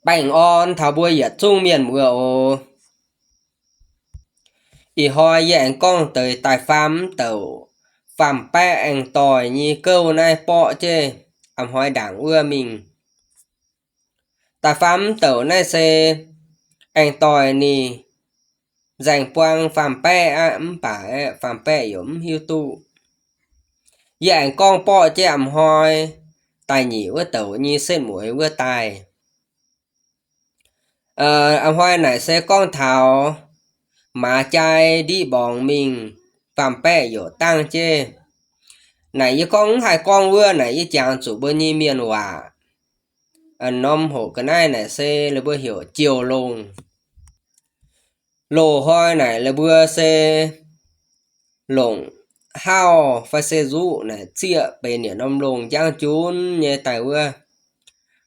Bánh on thảo bùa yết chung miền mưa ô. Ý hoi dạng con tới tài phám tẩu. Phàm bẹ anh tỏi nhì câu này bọ chê. Ảm hoi đảng ưa mình. Tài phám tẩu này xê. Anh tỏi nì. Dành quang phàm bẹ ảm bả phàm bẹ yếm hiu tu. Dạng con bọ chê ảm hoi. Tài nhì ưa tẩu nhì xên mũi ưa tài. Ảm hoi này sẽ con thảo. Mà chai đi bọn mình phàm bẹ yổ tăng chê. Này như con hai con vừa này như chàng chủ bơ nhi miền hòa. Nôm hộ cái này sẽ là bơ hiểu chiều lùng. Lô hoi này là bơ sẽ lùng hao phải sẽ dụ này chia bề nửa nôm lùng chàng chún nhé tài vừa.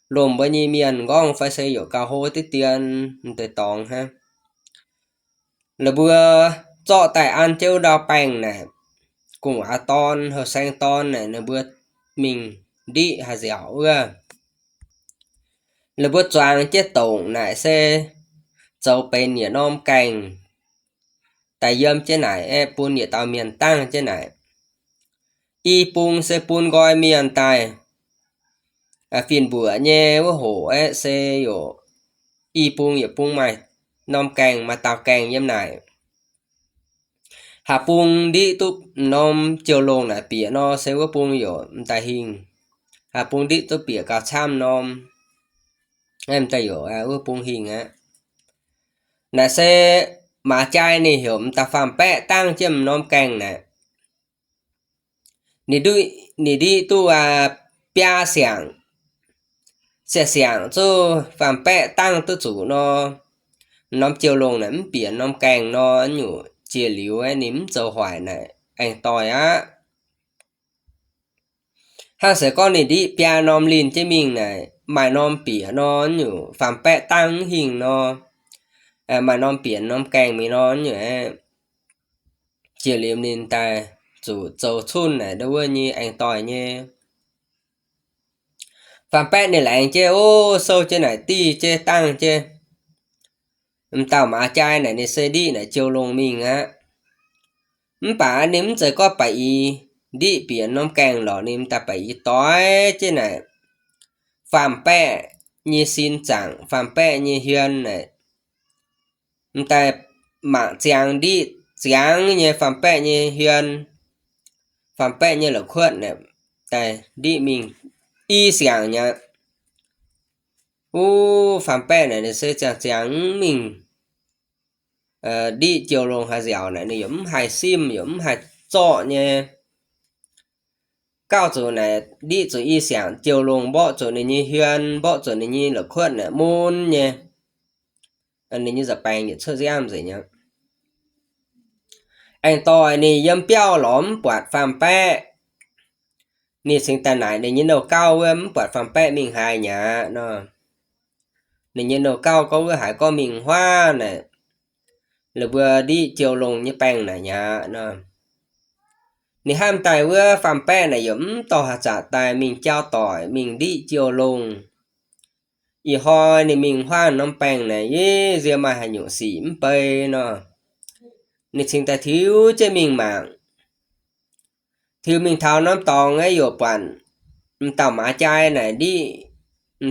Lùng bơ nhi miền gong phải sẽ hiểu cao hô tích tiền tới tòng ha. Là bơ cho tài ăn châu đào bành này. Cùng á ton hợp xanh ton này là bữa mình đi hà dẻo ưa. Là bữa choáng chết tổng này sẽ dấu bên nhỉ nôm cành. Tại dâm chế này e bún nhỉ tàu miền tăng chế này. Y bún sẽ bún gọi miền tài. Phiền bữa nhé với hổ e sẽ dụ. Y bún nhỉ bún mày nôm cành mà tàu cành dâm này. Hạ bún đi túc nôm chiều lông này bịa nó sẽ có bún dụ tài hình. Hạ bún đi túc bịa cao chăm nôm. Em ta hiểu ưa bún hình á. Nà sẽ mà chai này hiểu ta phàm bẹ tăng châm nôm cành nè. Nì đi tu bia xẻng. Sẽ xẻng cho phàm bẹ tăng tu chủ nó. Nôm chiều lông nè biển nôm cành nó nhủ chia liu ấy nếm dầu hoài này. Anh tòi á. Hắn sẽ có nì đi bia nôm linh chế mình này. Mà nôm bia nó nhủ phàm bẹ tăng hình nó. Mà nôm biển nôm cành mình nó nhủ chia liếm lên tài chủ dầu chun này đâu như anh tỏi nhé. Phàm bẹ này là anh chê ô sâu trên này ti chê tăng chê. Tao mà chai này xe đi này chiều lông mình á. Bà nếm rồi có bảy đi biển nôm cành lỏ nếm ta bảy tối chê này. Phàm bẹ như xin chẳng phàm bẹ như hiền này. Ta mạng chàng đi chàng như phàm bẹ như hiền. Phàm bẹ như là khuất này. Tại đi mình y xàng nhá. Phàm bẹ này sẽ chẳng mình đi chiều lông hà dẻo này giống hài sim giống hài trọ nhé. Cao chủ này đi chủ y xàng chiều lông bỏ chủ này như hiền bỏ chủ này như là khuất này môn nhé. Anh này như dập bành để chơi giam gì nhá. Anh tòi này dâm béo lóm quạt phàm bẹ. Nì sinh tàn này để nhìn đầu cao quạt phàm bẹ mình hài nhá nó. Để nhìn đầu cao có cái hải có mình hoa này. Là vừa đi chiều lông như bánh này nhá nó. Nì ham tài vừa phàm bẹ này giống tỏ hạt trả tài mình trao tỏi mình đi chiều lông. Ý hoi này mình hoa nông bánh này yế dìa mà hãy nhổ xỉm bê nó. Nì sinh tài thiếu chế mình mạng. Thiếu mình thao nông tòng ấy dụ bản. Tao má chai này đi.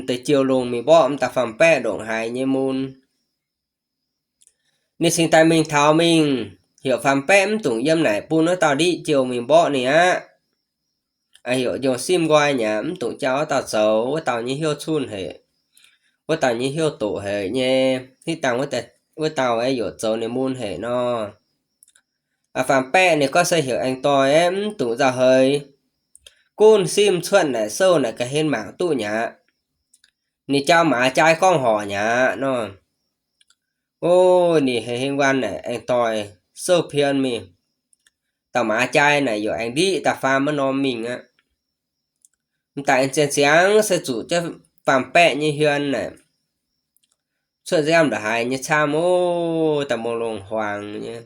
Tới chiều lông mình bỏ ta phàm bẹ đổng hài như môn. Nì sinh tài mình thao mình. Hiểu phàm bẹ tụng dâm này bù nó tao đi chiều mình bỏ nè á. Hiểu dồn sim gọi nhá tụng cháu tao xấu. Tao như hiếu chun hệ. Tao như hiếu tổ hệ nhé. Thì tao với tao ấy hiểu dấu này môn hệ nó. Phàm bẹ này có sẽ hiểu anh tòi em tụng ra hơi. Côn sim xuân này sâu này cái hên mạng tụ nhá. Nì cháu má chai con hò nhá nó. Nì hệ hình quan này anh tòi sâu phiền mình. Tao má chai này rồi anh đi ta phàm mất nó mình á. Tại anh chén sáng sẽ chủ cho phàm bẹ như hiền này. Chuyện giam đã hài như cham ta mong lồng hoàng nhé.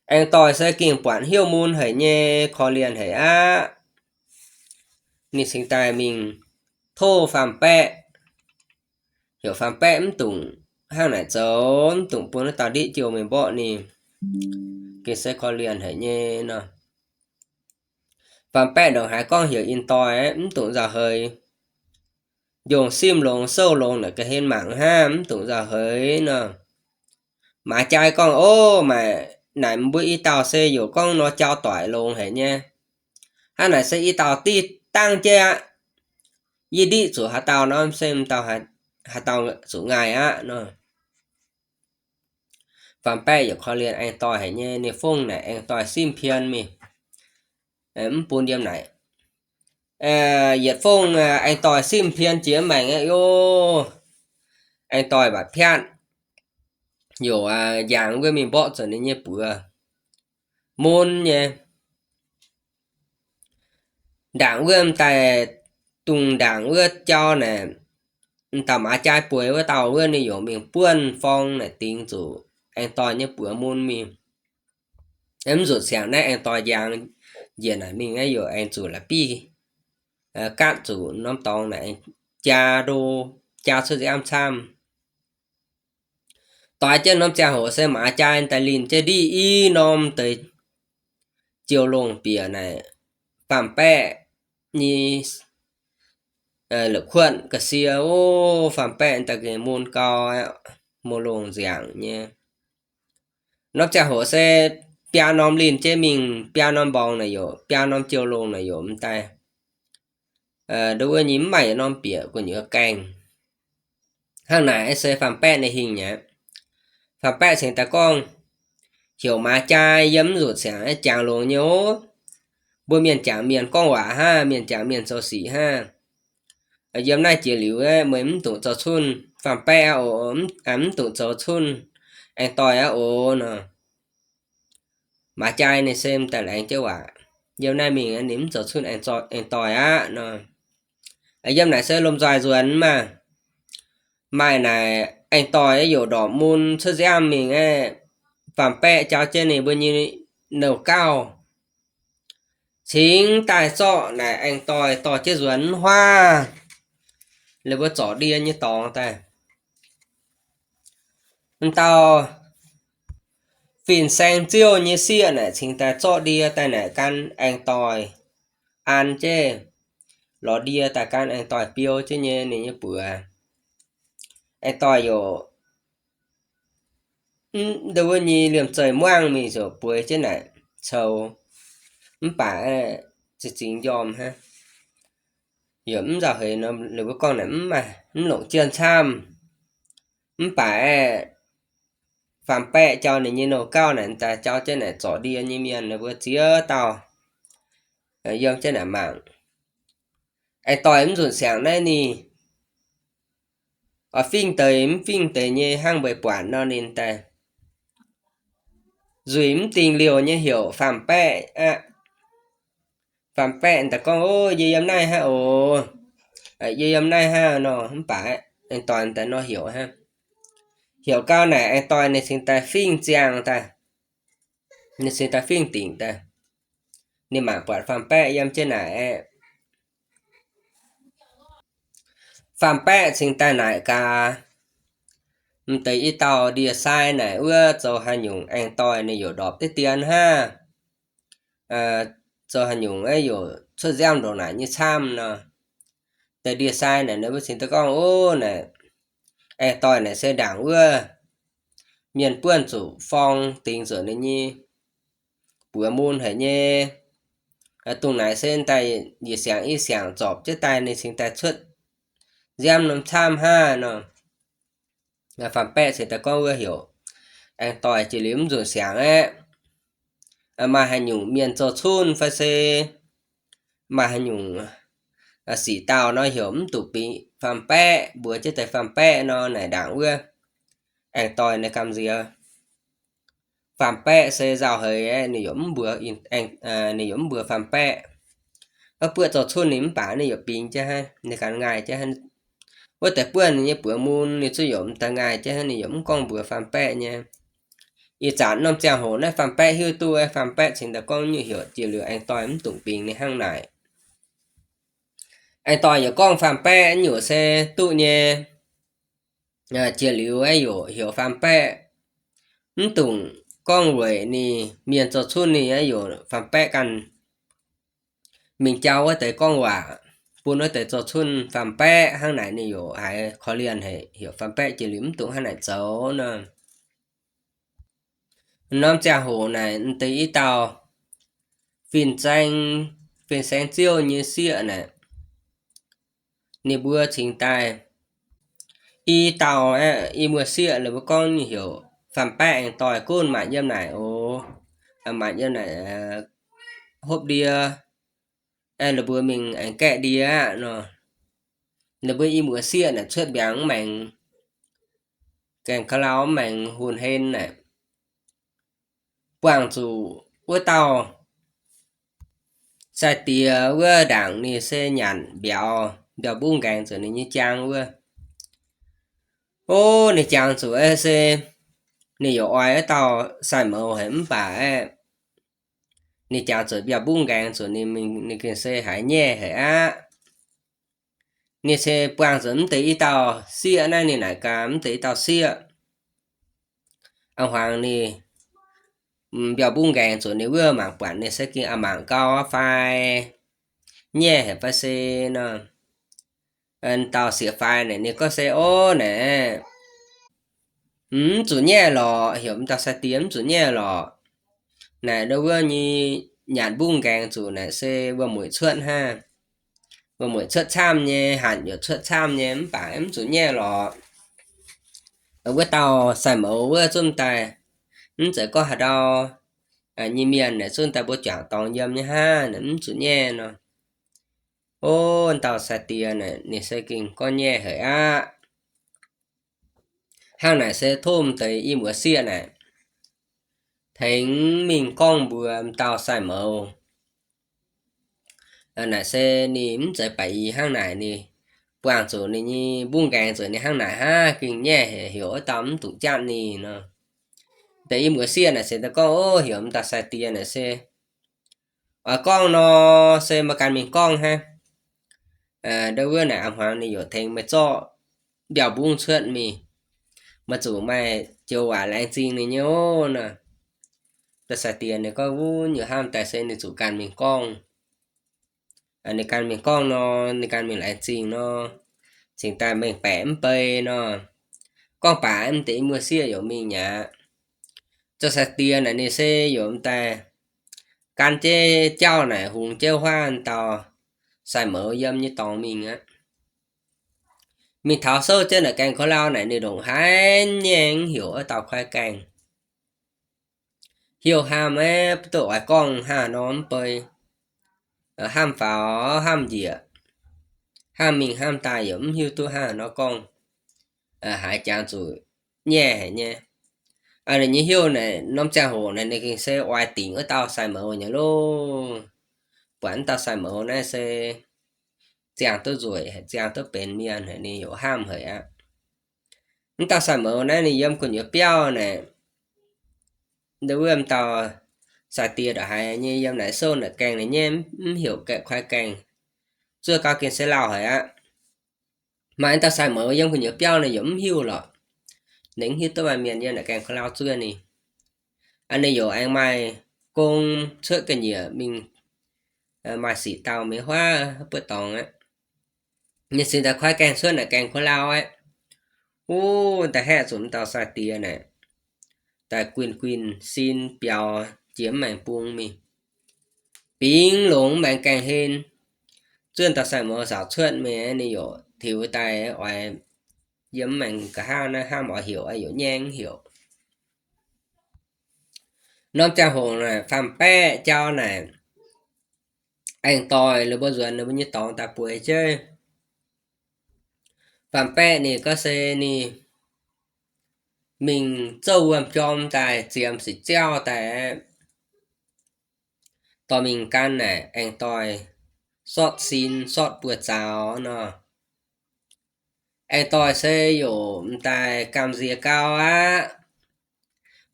Anh tòi sẽ kinh quản hiếu môn hãy nhé khó liền hãy á. Nì sinh tài mình thô phàm bẹ. hiểu phạm bẻ tụng hang này trốn tụng bốn tao đi chiều mình bỏ nì cái sẽ có liền hãy nhé nè phạm bẻ đồng hải con hiểu in tòi ấy tụng giờ hơi dùng sim lồng sâu lồng là cái hên mạng ha tụng giờ hơi nè mà trai con ô mà này bữa y tao xe dù con nó trao tỏi luôn hả nha hắn này sẽ y tao ti tăng che y đi chủ hạ tao nó xem tao hạ tao chủ ngài á nó phạm bè giờ khó liền anh tỏi hả nha nè phong này anh tỏi sim phiền mi em buồn điểm này giật phong anh tỏi sim phiền chia mảnh ấy ô anh tỏi bảo phiền dù dạng với mình bỏ trở nên như bữa môn nha đảng viên tại tùng đảng viên cho nè tao mà trai bùi với tao viên này dù mình buôn phong này tiếng chủ anh to như bữa môn mình em rụt sáng nay anh to giang giờ này mình ấy dù anh chủ là pi các chủ năm tông này cha đô cha số em sam tòa trên năm cha hồ xe mà cha anh tài lìn chơi đi y nom tới chiều lồng bìa này phạm bè như lực khuẩn cả xia ô phạm bè ta cái môn cao môn lồng giảng nha nó chả hồ xe pia nom lìn chơi mình pia nom bong này yo pia nom chiều lồng này yo tay đối với nhím mày nom bìa của những cành hàng này xe phạm bè này hình nhá phạm bè thành ta con hiểu mà chai dấm ruột sáng chàng lồng nhớ bữa miền chả miền con quả ha miền chả miền sâu xỉ ha ở dấm này chỉ liu mới tụ cho chun phạm pe ổm ấm tụ cho chun anh tỏi ồ nè mà chai này xem tại là anh chơi quả dấm này mình anh nếm cho chun anh tỏi nè ở dấm này sẽ lom dài rồi anh mà mai này anh tỏi dầu đỏ môn sơ giam mình phạm pe cháu trên này bao nhiêu nấu cao chính tại sao này anh tỏi chế ruấn hoa là bữa chó đi như tỏ ta tao phìn sang chiêu như xia này chính ta chó đi ta này căn anh tỏi ăn chứ lò đi ta căn anh tỏi piêu chứ nhé này như bữa anh tỏi yo đâu như liềm trời moang mình rồi bữa chứ này sầu phải chỉ chính dòm ha yếm giờ thì nó lừa con này mà lộn chân tham phải phạm bẹ cho này như nấu cao này ta cho trên này chỏ đi như miền là vừa chia tàu dương trên này mạng anh tỏi em rụn sáng đây nè ở phim tới như hang bầy quản nó nên ta dùm tình liều như hiểu phạm bẹ phạm bẹ ta con ô gì hôm nay ha ồ gì hôm nay ha nó không phải anh toàn ta nó hiểu ha hiểu cao này anh toàn này xin ta phim chàng ta nên xin ta phim tỉnh ta nên mà quản phạm bẹ em trên này phạm bẹ xin ta này cả tới ít tàu đi sai này ưa cho hai nhung anh tôi này hiểu đọc tới tiền ha cho hai nhung ấy hiểu xuất giam đồ này như tham nè tới đi sai này nếu xin ta con ô này anh tôi này sẽ đảng ưa miền buôn chủ phong tình rồi này như bữa môn hay như tùng này xem tay đi sáng ít sáng chọc chứ tay này xin tay xuất giam nằm tham ha nè là phạm bè thì ta có vừa hiểu anh tỏi chỉ liếm rồi sáng ấy mà hành nhung miền cho chun phải xe mà hành nhung sĩ tàu nó hiểu tụ bị phạm bè bữa chứ tại phạm bè nó này đảng vừa anh tỏi này cầm gì phạm bè xe giàu hơi này giống bữa anh này giống bữa phạm bè ở bữa cho chun nếm bả này hiểu pin chứ ha này cả ngày chứ ha với tại bữa này bữa muôn này sử dụng ta ngày chứ ha này giống con bữa phạm bè nha ý chán năm chàng hồ này phạm bè hưu tu phạm bè chính là con như hiểu chỉ lừa anh tỏi tụng bình này hang này anh tỏi giờ con phạm bè nhổ xe tụ nhé chia liu ấy hiểu phạm bè tụng con rồi nì miền cho xuân nì ấy phạm bè cần mình cháu ấy tới con quả buôn nói tới cho xuân phạm bè hàng này nì hay khó liền hay hiểu phạm bè chia liu tụng hàng này xấu nè năm cha hồ này tới ít tàu phiền xanh chiêu như xịa này nì bữa chính tài y tàu y mùa xịa là bữa con hiểu phạm bè tỏi côn mà nhâm này mà nhâm này hộp đia là bữa mình kẹ đia nó là bữa y mùa xịa là xuất bảng mảnh càng khá láo mảnh hùn hên này quảng chủ bữa tàu sai tìa bữa đảng nì xe nhàn béo béo bung càng trở nên như trang bữa ô nì trang chủ xe nì dụ oai tàu sai màu hẻm bà nì trang chủ béo bung càng trở nên mình nì kì xe hải nhẹ hả nì xe quảng dẫn tới tàu xịa này nì nải cám tới tàu xịa ông hoàng nì béo bung càng trở nên bữa mạng quản nì sẽ kia mạng cao phai nhẹ hả phải xe nó tàu xịa phai này nì có xe ô nè chủ nhẹ lò hiểu tao sẽ tiếng chủ nhẹ lò này đâu có như nhàn bung càng chủ này xe vừa mũi xuân ha vừa mũi xuân chăm nhé hẳn được xuân chăm nhé phải em chủ nhẹ lò ở cái tàu xài mẫu với xuân tài sẽ có hạt đo như miền này xuân tài bố trả tòng dâm nhé ha nấm chủ nhẹ nó ô tàu xài tiền này nè xe kinh con nhẹ hỡi hàng này sẽ thôm tới y mùa xia này thấy mình con vừa tàu xài màu này sẽ nếm sẽ bảy hàng này nè quảng chỗ này như buông gàng chỗ này hàng này ha kinh nhẹ hiểu tấm tủ chăn nè nó tại y mùa xia này sẽ có hiểu ta xài tiền này sẽ con nó sẽ mà cần mình con ha đâu có này ông hoàng này hiểu thành mà cho đèo buông chuyện mình mà chủ mày chiều quả lại gì này nhớ nè ta xài tiền này có vô nhiều ham tài xế này chủ cần mình con này cần mình con nó này cần mình lại gì nó chính ta mình bẻm bê nó con bà em tí mua xia của mình nhá cho xài tiền này này xe của ta can chê trao này hùng treo hoa tàu xài mở dâm như tòng mình á mình tháo sâu trên là càng có lao này này đồng hai nhanh hiểu ở tàu khoai càng hiểu ham ấy tổ ai con hà nón bơi ham pháo ham gì ạ ham mình ham tài giống như tôi hà nó con hải chàng rồi nhẹ hả nhé này như hiểu này nông cha hồ này này sẽ oai tiếng ở tao xài mở nhá lô quán tao xài mở này sẽ chàng tôi rồi chàng tôi bền miền này này hiểu ham hởi á tao xài mở này này dâm còn nhớ béo này nếu em tao xài tiền đã hay như dâm này sơn là càng này nhem hiểu kệ khoai càng chưa cao kiến sẽ lao hởi á mà anh ta xài mở dâm còn nhớ béo này giống hiểu rồi nếu như tôi bài miền như là càng có lao chưa nè anh này hiểu anh mai con sợ cái gì mình mà xỉ tàu mấy hoa bữa tòng á như xin ta khoai càng xuân là càng có lao ấy ô ta hẹ xuống tàu xài tiền này ta quyền xin bèo chiếm mảnh buông mình biến lũng bạn càng hên chuyên ta xài mở xảo chuyện mẹ này hiểu thiếu tài oai giấm mảnh cả hai nó hai mọi hiểu ai hiểu nhanh hiểu nó cha hồ này phàm pe cho này anh tòi là bao giờ nó bao nhiêu tòng ta buổi chơi phàm pe này có xe này mình châu em trong tài chiếm sẽ treo tại tòa mình can này anh tòi sót xin sót bữa cháo nó anh tòi xe dụ tài cầm gì cao á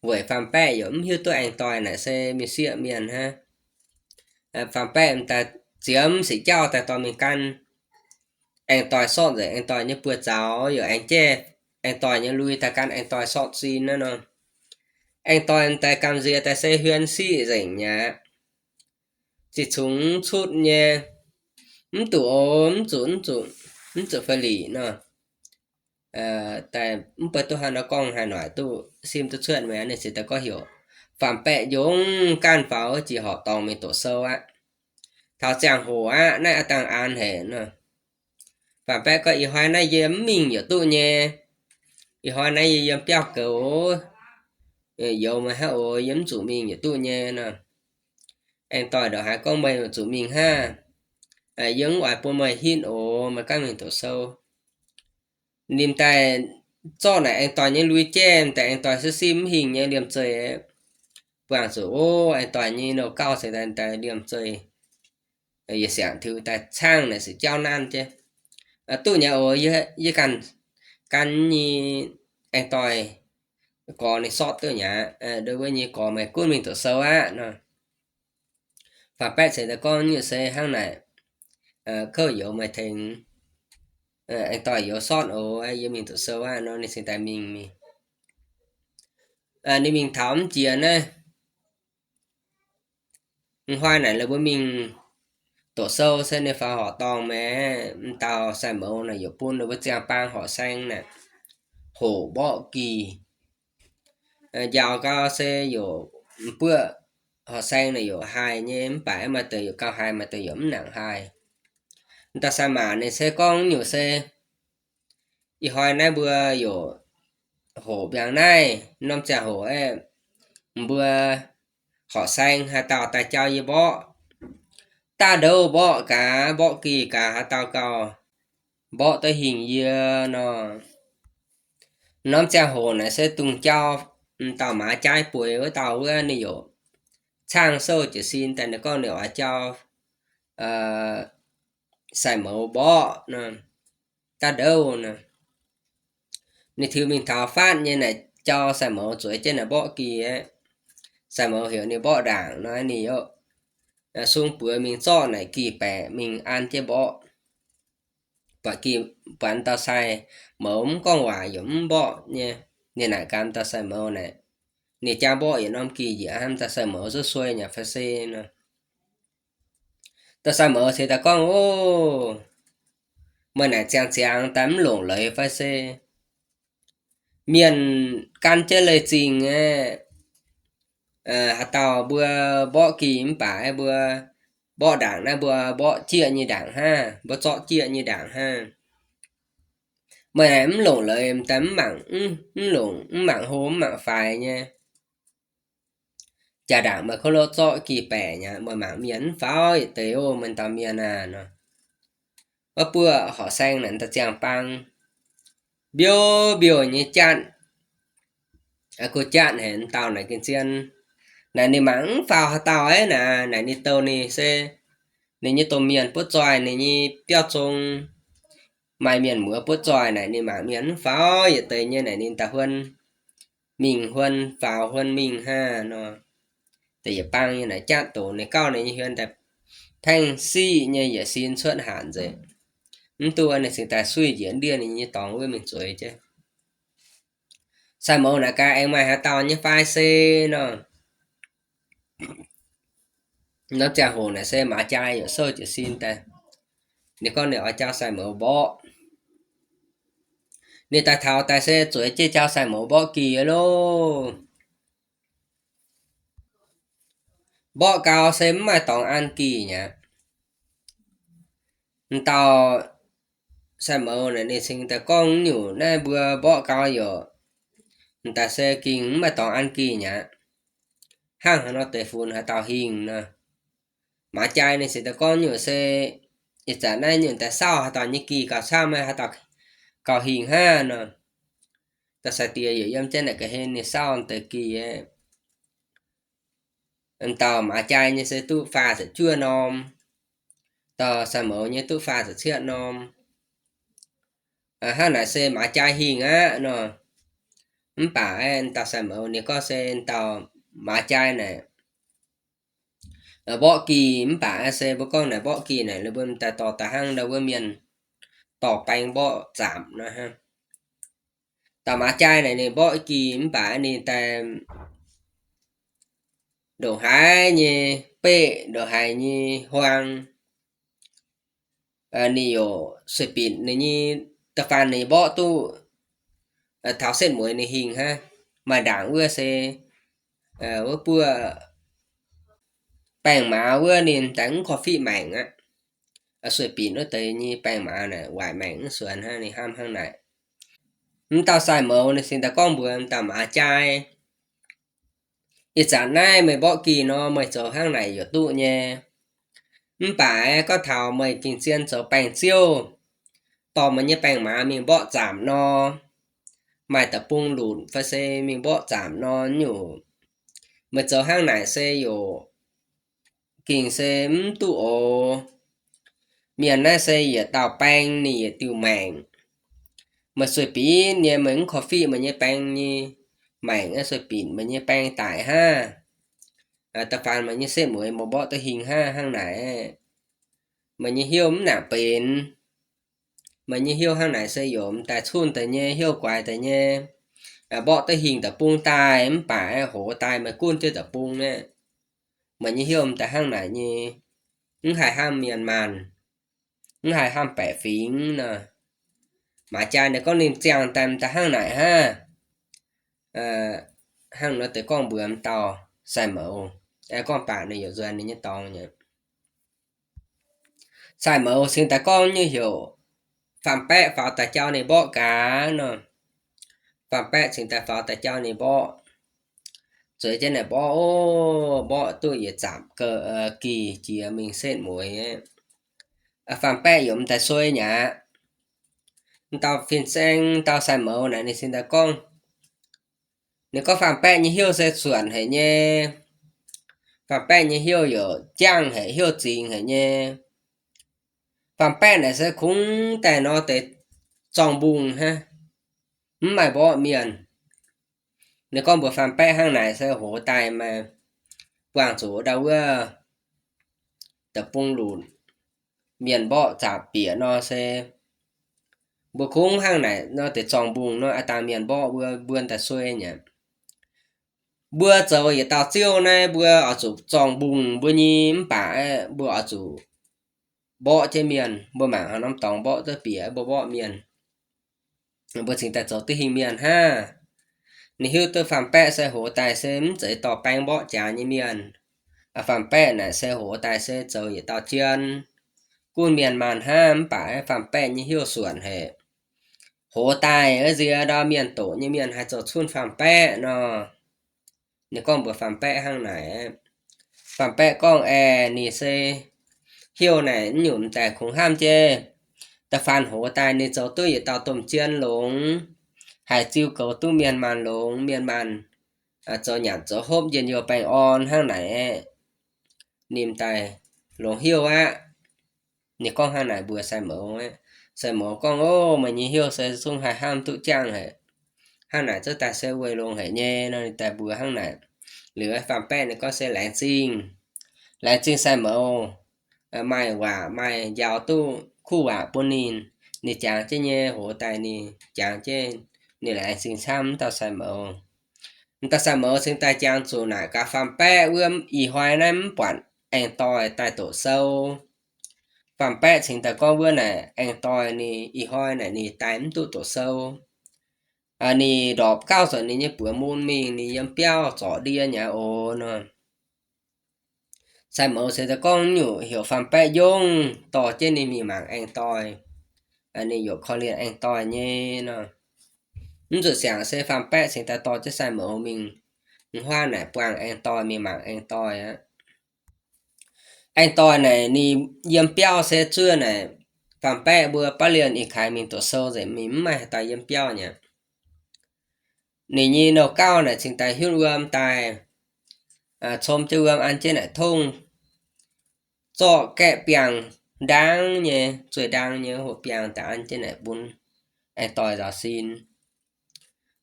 với phàm pe giống như tôi anh tòi này xe mình xịa miền ha phàm pe ta chiếm sẽ treo tại tòa mình can anh tòi sót rồi anh tòi như bữa cháo rồi anh chê anh tỏi như lui ta can anh tỏi sọt xin nữa nè anh tỏi anh ta cam gì ta sẽ huyên xị rảnh nhà chỉ chúng chút nhé tụ ốm chủ phải lì nè tại bởi tôi hà nó con hà nói tôi xem tôi chuyện mẹ này sẽ ta có hiểu phạm bệ giống can pháo chỉ họ tòng mình tổ sâu á thảo chàng hồ á nay tăng an hệ nè phạm bệ có ý hoài nay yếm mình ở tụ nhé ý hoài nay yếm béo cấu dầu mà hả ồ yếm chủ mình ở tụ nhé nè anh tỏi đó hai con mày chủ mình ha giống ngoài bộ mày hin ồ mà các mình tổ sâu niềm tài cho này anh tỏi như lui chen tại anh tỏi sẽ sim hình như điểm chơi vàng rồi ô anh tỏi như nấu cao sẽ thành tại điểm chơi giờ sáng thứ tại sang này sẽ trao nan chứ tụ nhà ồ như cần cần như anh tỏi có này sót tới nhà đối với như có mày cuốn mình tổ sâu á nó và bé sẽ là con như xe hàng này cơ yếu mày thành anh tỏi yếu sót ồ ai như mình tổ sâu á nó này sẽ tại mình nên mình tháo chia này hoa này là bữa mình tổ sâu sẽ nên pha họ tòng mẹ tàu xài mẫu này yếu pun đối với trang bang họ xanh nè hổ bọ kỳ giàu cao xe yếu bữa họ xanh này yếu hai nhém bãi mà từ yếu cao hai mà từ yếu nặng hai người ta xài mà này sẽ có nhiều xe ý hoài này bữa yếu hổ biang này năm trả hổ em bữa họ xanh hai tàu tài trao như bọ ta đâu bọ cả bọ kỳ cả hai tàu cao bọ tới hình như nó trả hổ này sẽ tung cho tàu má trái bụi với tàu với này dụ trang sâu chỉ xin tại nó có nữa cho xài mẫu bọ nè ta đâu nè này thứ mình thảo phát như này cho xài mẫu chuối trên là bọ kỳ ấy xài mẫu hiểu như bọ đảng nói này xuống bữa mình cho này kỳ bẻ mình ăn chế bọ và kỳ bán tao xài mẫu con quả giống bọ nha nên lại cam tao xài mẫu này nè cha bọ ở năm kỳ gì ăn ta xài mẫu rất xuôi nhà phải xe nè ta xài mẫu thì ta con ô mà này chàng chàng tắm lủng lấy phải xe miền can chơi lời trình hạt tàu bữa bọ kỳ bả bữa bọ đảng na bữa bọ chia như đảng ha bữa chọ chia như đảng ha mà em lủng lời em tắm mảng lủng mảng hôm mảng phải nha chả đảng mà không lo chọ kỳ bẻ nha mà mảng miến pháo tới ô mình tao miền nó bữa họ sang nè ta chàng băng biểu biểu như chặn cô chặn hẹn tàu này kinh xiên này ni mắng phao tàu ấy nè này ni tàu ni xe này như tàu miền bút xoài này như tiêu trông mai miền mưa bút xoài này ni mảng miến pháo vậy tới như này ni ta huân mình huân phao huân mình ha nó tại vì băng như này chặn tổ này cao này như hiện đẹp thanh si như vậy xin xuất hạn rồi tôi này sự tài suy diễn điên này như toàn với mình rồi chứ sao mẫu là ca em mày hả tao như phai xe nó chả hồ này xe mã chai ở sơ chỉ xin ta nếu con này ở trao xài mẫu bó nếu ta tháo tài xe chuối chế trao xài mẫu bó kỳ lô bó cao xém mà toàn ăn kỳ nhá tao xài mẫu này nên sinh ta con nhiều này vừa bó cao rồi ta xe kinh mà toàn ăn kỳ nhá hàng nó tệ phun hả tao hình nè mã chai này sẽ ta con nhiều xe ít trả này nhiều ta sao hả tao như kỳ cả sao mà hả tao cả hình ha nè ta sẽ tia vậy em trên này cái hình này sao tới kỳ ấy anh tao mã chai như sẽ tu pha sẽ chưa nom tao sẽ mở như tu pha sẽ chưa nom ha này xe mã chai hình á nè bà em tao sẽ mở nếu có xe tao mã chai này bọ kỳ bà xe bố con này bọ kỳ này là bên ta tỏ ta hang đâu bên miền tỏ bánh bọ giảm nữa ha tao mà trai này này bỏ kỳ bả này ta đồ hai như bệ đồ hai như hoang này ở sự pin này như ta phàn này bỏ tu tháo xiên muối này hình ha mà đảng vừa sẽ vừa bữa bèn mà vừa nên đánh coffee mảng á sự pin nó tới như bèn mà này ngoài mảng sườn ha này ham hang này tao xài màu này xin ta con bữa tao mà trai ít sáng nay mày bỏ kỳ nó mày chỗ hang này ở tụ nha phải có thảo mày kinh xiên chỗ bèn siêu tò mà như bèn mà mình bỏ giảm nó mày tập bung lụn phải xe mình bỏ giảm nó nhủ mày chỗ hang này xeอยู่kinh xe tụ ồ miền này xe ở tàu bèn nì tiêu mảng mà sôi pin nhà mình coffee mà như bèn như mảng á sôi pin mà như bèn tại ha tập phàn mà như xe mũi một bỏ tới hình ha hang này mà như hiếu nè bền mà như hiếu hang này xây dụng tại chun tại nhé hiếu quài tại nhé bỏ tới hình tập bung tai em phải hổ tai mà cuốn chơi tập bung nè mà như hiếu tại hang này như những hài ham miền màn những hài ham bẻ phím nè mà cha này có nên chàng tầm tại hang này ha hang nó tới con bướm tàu xài mẫu con bạn này ở dưới này như to nhỉ xài mẫu xin tại con như hiểu phạm bẹ vào tại cháu này bỏ cá nè phạm bẹ xin tại vào tại cháu này bỏ rồi trên này bỏ tôi也giảm cờ kỳ chỉ mình xếp muối phạm bẹ dùng tại xôi nhá tao phiên xanh tao xài mẫu này xin tại con nếu có phạm bẹ như hiếu sẽ chuẩn hệ nhé phạm bẹ như hiếu ở trang hệ hiếu chính hệ nhé phạm bẹ này sẽ cũng tại nó tới tròn bùn ha mày bỏ miền nếu con vừa phạm bẹ hang này sẽ hổ tài mà quảng chủ đâu tập bung lùn miền bỏ chả bỉa nó sẽ vừa khung hang này nó tới tròn bùn nó ta miền bỏ vừa vươn ta xuôi nhỉ vừa giờ也到chiều này vừa ở chủ tròn bùn vừa nhím bả vừa ở chủ bỏ trên miền vừa mảng hàng năm tòng bỏ tới bỉa vừa bỏ miền vừa chính tại chỗ tư hình miền ha nếu hiếu tôi phạm bẹ sẽ hổ tài xem giấy tỏ bánh bỏ trả như miền phạm bẹ này sẽ hổ tài sẽ chờ để tao chiên cuốn miền màn ham phải phạm bẹ như hiếu xuẩn hệ hổ tài ở dưới đó miền tổ như miền hai chỗ xuân phạm bẹ nó nếu con vừa phạm bẹ hang này phạm bẹ con nì xe hiếu này nhủm tại cũng ham chê ta phàn hổ tài nên chỗ tôi để tao tôm chiên lúng hải chiêu cầu tu miền màn lúng miền màn cho nhặt cho hốp dân nhiều bánh on hang này niềm tài lúng hiếu á nếu con hang này vừa xài mẫu con mà như hiếu sẽ xung hải ham tự trang hệ hang này chắc ta sẽ quay luôn hệ nhé nó tại vừa hang này lửa phạm bè này con sẽ lãng xin xài mẫu mai quả mai giáo tu khu quả bôn nín nè chàng chứ nhé hổ tài nè chàng chứ nè lãng xin xăm tao xài mẫu ta xài mẫu xin ta chàng chủ nải cả phạm bè ươm ý hoài nắm quản anh tòi tại tổ sâu phạm bè xin ta con vừa này anh tòi nè ý hoài này nè tám tổ sâu nè đọp cao rồi nè như bữa môn mình nè yếm béo giỏ đi nhà ô nè sai mẫu sẽ con nhủ hiểu phạm bè dùng tỏ trên nè mì mảng anh tòi nè hiểu khó liền anh tòi nhé nè rồi sáng sẽ phạm bè xin ta tỏ cho sai mẫu mình hoa này quàng anh tòi mì mảng anh tòi á anh tòi này nè yếm béo sẽ chưa này phạm bè bữa ba liền ý khai mình tổ sâu rồi mình mày tại yếm béo nhỉ nè như nấu cao này chính tại hiếu ươm tài chôm cho ươm ăn trên này thông cho kẹ biang đáng nhé rồi đáng nhé hồ biang ta ăn trên này bún anh tòi giáo xin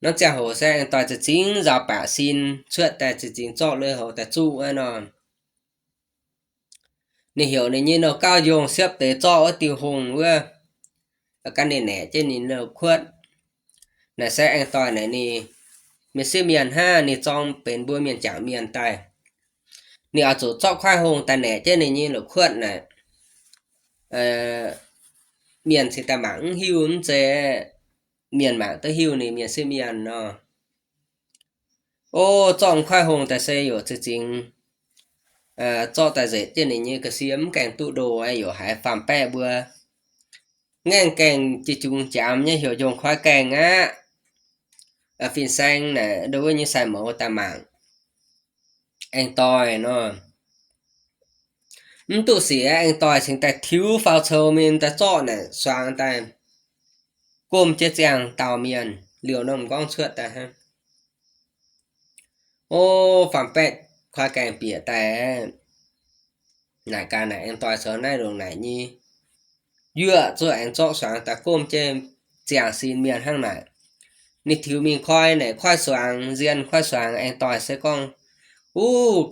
nó chả hồ sẽ anh tòi chính giáo bả xin chuyện tại chính cho lời hồ tại chu ấy nó nè hiểu nè như nấu cao dùng xếp tới cho ở tiêu hùng vừa ở căn nền nẻ trên nền nấu khuất này sẽ anh tỏi này nì miền xí miền ha nì trong bên bùa miền chẳng miền tài nì ở chỗ cho khoai hồng tài nẻ trên này như là khuẩn này miền thì ta mảng hưu chế miền mảng tới hưu nì miền xí miền nó ô trong khoai hồng tài sẽ có chứ chính cho tài dễ trên này như cái xiêm càng tụ đồ ấy có hải phạm bè bùa ngang càng chỉ chung chạm nhé hiểu dùng khoai càng á ở phiên xanh nè đối với những xài mẫu ta mạng anh tỏi nó tụ sĩ anh tỏi chính ta thiếu phao châu mình ta chọn nè xoang ta côm chết giang tàu miền liều nồng con suốt ta ha ô phạm bẹt khoai càng bịa ta này ca này anh tỏi sớm nay đường này nhi dựa rồi anh chọn xoang ta côm trên giang xin miền hang này nít thiếu mình khoai này khoai xoang riêng khoai xoang anh tỏi sẽ con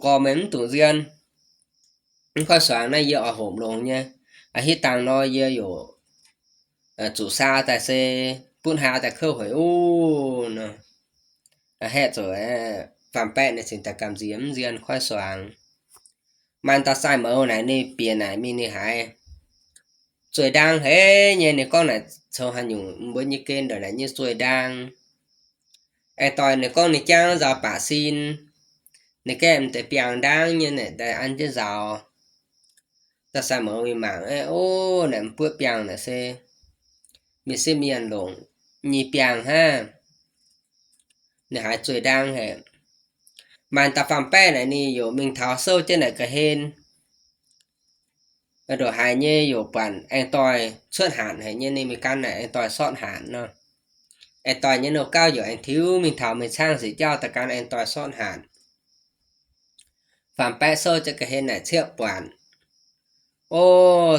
có mến tủ riêng khoai xoang này giờ ở hộp luôn nha hít tăng nó giờอยู่chủ xa tại xe buôn hà tại khâu hỏi nè hết rồi phạm bẹn này chính ta cảm diếm riêng khoai xoang man ta sai mẫu này đi biển này mini hải rồi đang hết như này con này sau hành nhung với như kênh đời này như rồi đang tỏi này con này trang giàu bả xin này các em tại biển đang như này tại ăn chứ giàu ta sai mẫu mình mảng này bữa biển này xe mình sẽ miền lộn nhị biển ha này hải rồi đang hệ màn ta phạm bè này nì dụ mình tháo sâu trên này cái hên rồi hải như dụ bản anh tỏi xuất hạn hay như này mình căn này anh tỏi sọn hạn nó anh tỏi như nó cao dụ anh thiếu mình tháo mình sang gì cho ta căn anh tỏi sọn hạn phạm bè sâu cho cái hên này trước bản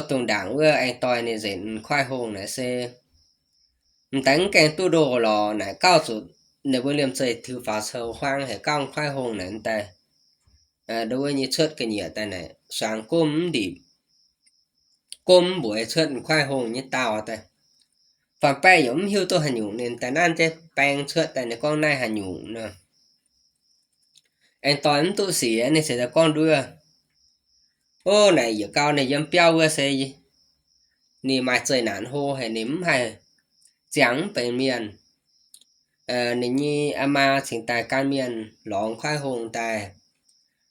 tùng đảng vừa anh tỏi này dện khoai hồng này xe đánh cái tu đồ lò này cao chút nếu với liềm xây thư phá sầu hoang hay cao khoai hồng này tay đối với như chớt cái nhựa tay này sáng côm đi côm buổi chớt khoai hồng như tàu tay và bè giống hiu tôi hành nhung nên tay nan chơi bèn chớt tay này con này hành nhung nè anh toán tu sĩ này sẽ là con đưa này giờ cao này dâm piao vừa xe gì nì mai chơi nản hô hay nếm hay trắng bên miền nếu như ama chính tài can miền lóng khoai hồng tài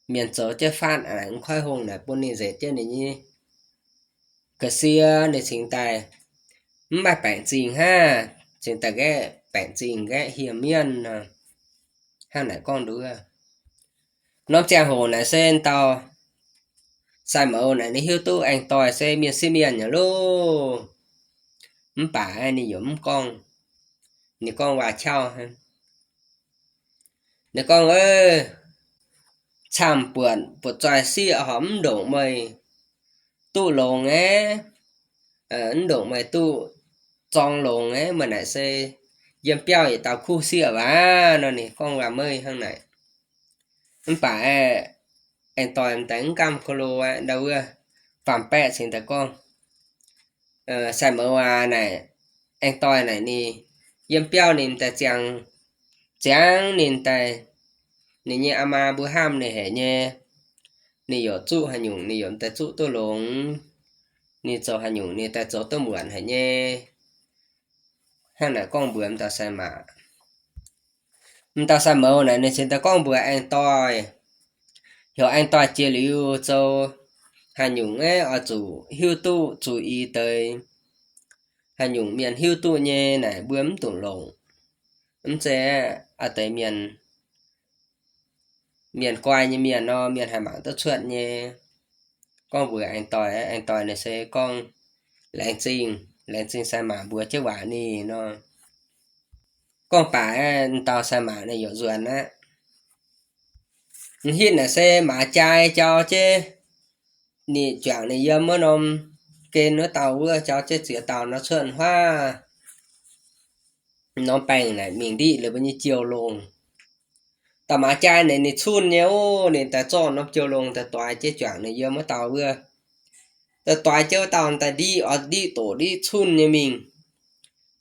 miền chỗ chơi phan ảnh khoai hồng này bốn này dễ chơi nếu như cái xưa để chính tài mà bản trình ha chính tài ghé bản trình ghé hiểm miền ha này con đứa nó chàng hồ này sen tàu sai mẫu này nếu hiếu tu anh tỏi xe miền nhở lô bả này giống con nè con vào chào ha nè con ơi chàm buồn bột tròi xia hóm đổ mày tu lồng ấy ấn độ mày tu trong lồng ấy mà lại xe dâm piao thì tao khu xia vá nó nè con vào mây hăng này anh phải anh toàn đánh cam colo đâu phạm pẹ xin ta con sai mơ này anh toi này nè dâm piao nên ta chẳng nên ta nè như ama bữa ham này hệ nhé nè ở trụ hành nhung nè ở ta trụ tôi lồng nè cho hành nhung nè ta cho tôi mượn hệ nhé hay là con bữa em ta sai mà em ta sai mơ này nên xin ta con bữa anh toi hiểu anh toi chia liu cho hành nhung ấy ở chủ hưu tu chú ý tới hành nhung miền hưu tu nhé này bướm tủ lồng em sẽ ở tới miền quay như miền nó miền hải mảng tất chuyện nhé con vừa anh tỏi này sẽ con lẹn xin sai mà vừa trước bà ni nó con phải tao sai mà này dụ ruồn á hiện là xe mà chai cho chứ nị chẳng này dâm mới nôm kênh nó tàu vừa cho chứ chữa tàu nó xuân hoa nó bành này mình đi là bao nhiêu chiều lồng tao mà chai này nị chun nhé nên ta cho nó chiều lồng ta toài chứ chẳng này dâm mới tàu vừa ta toài chơi tàu ta đi ở đi tổ đi chun như mình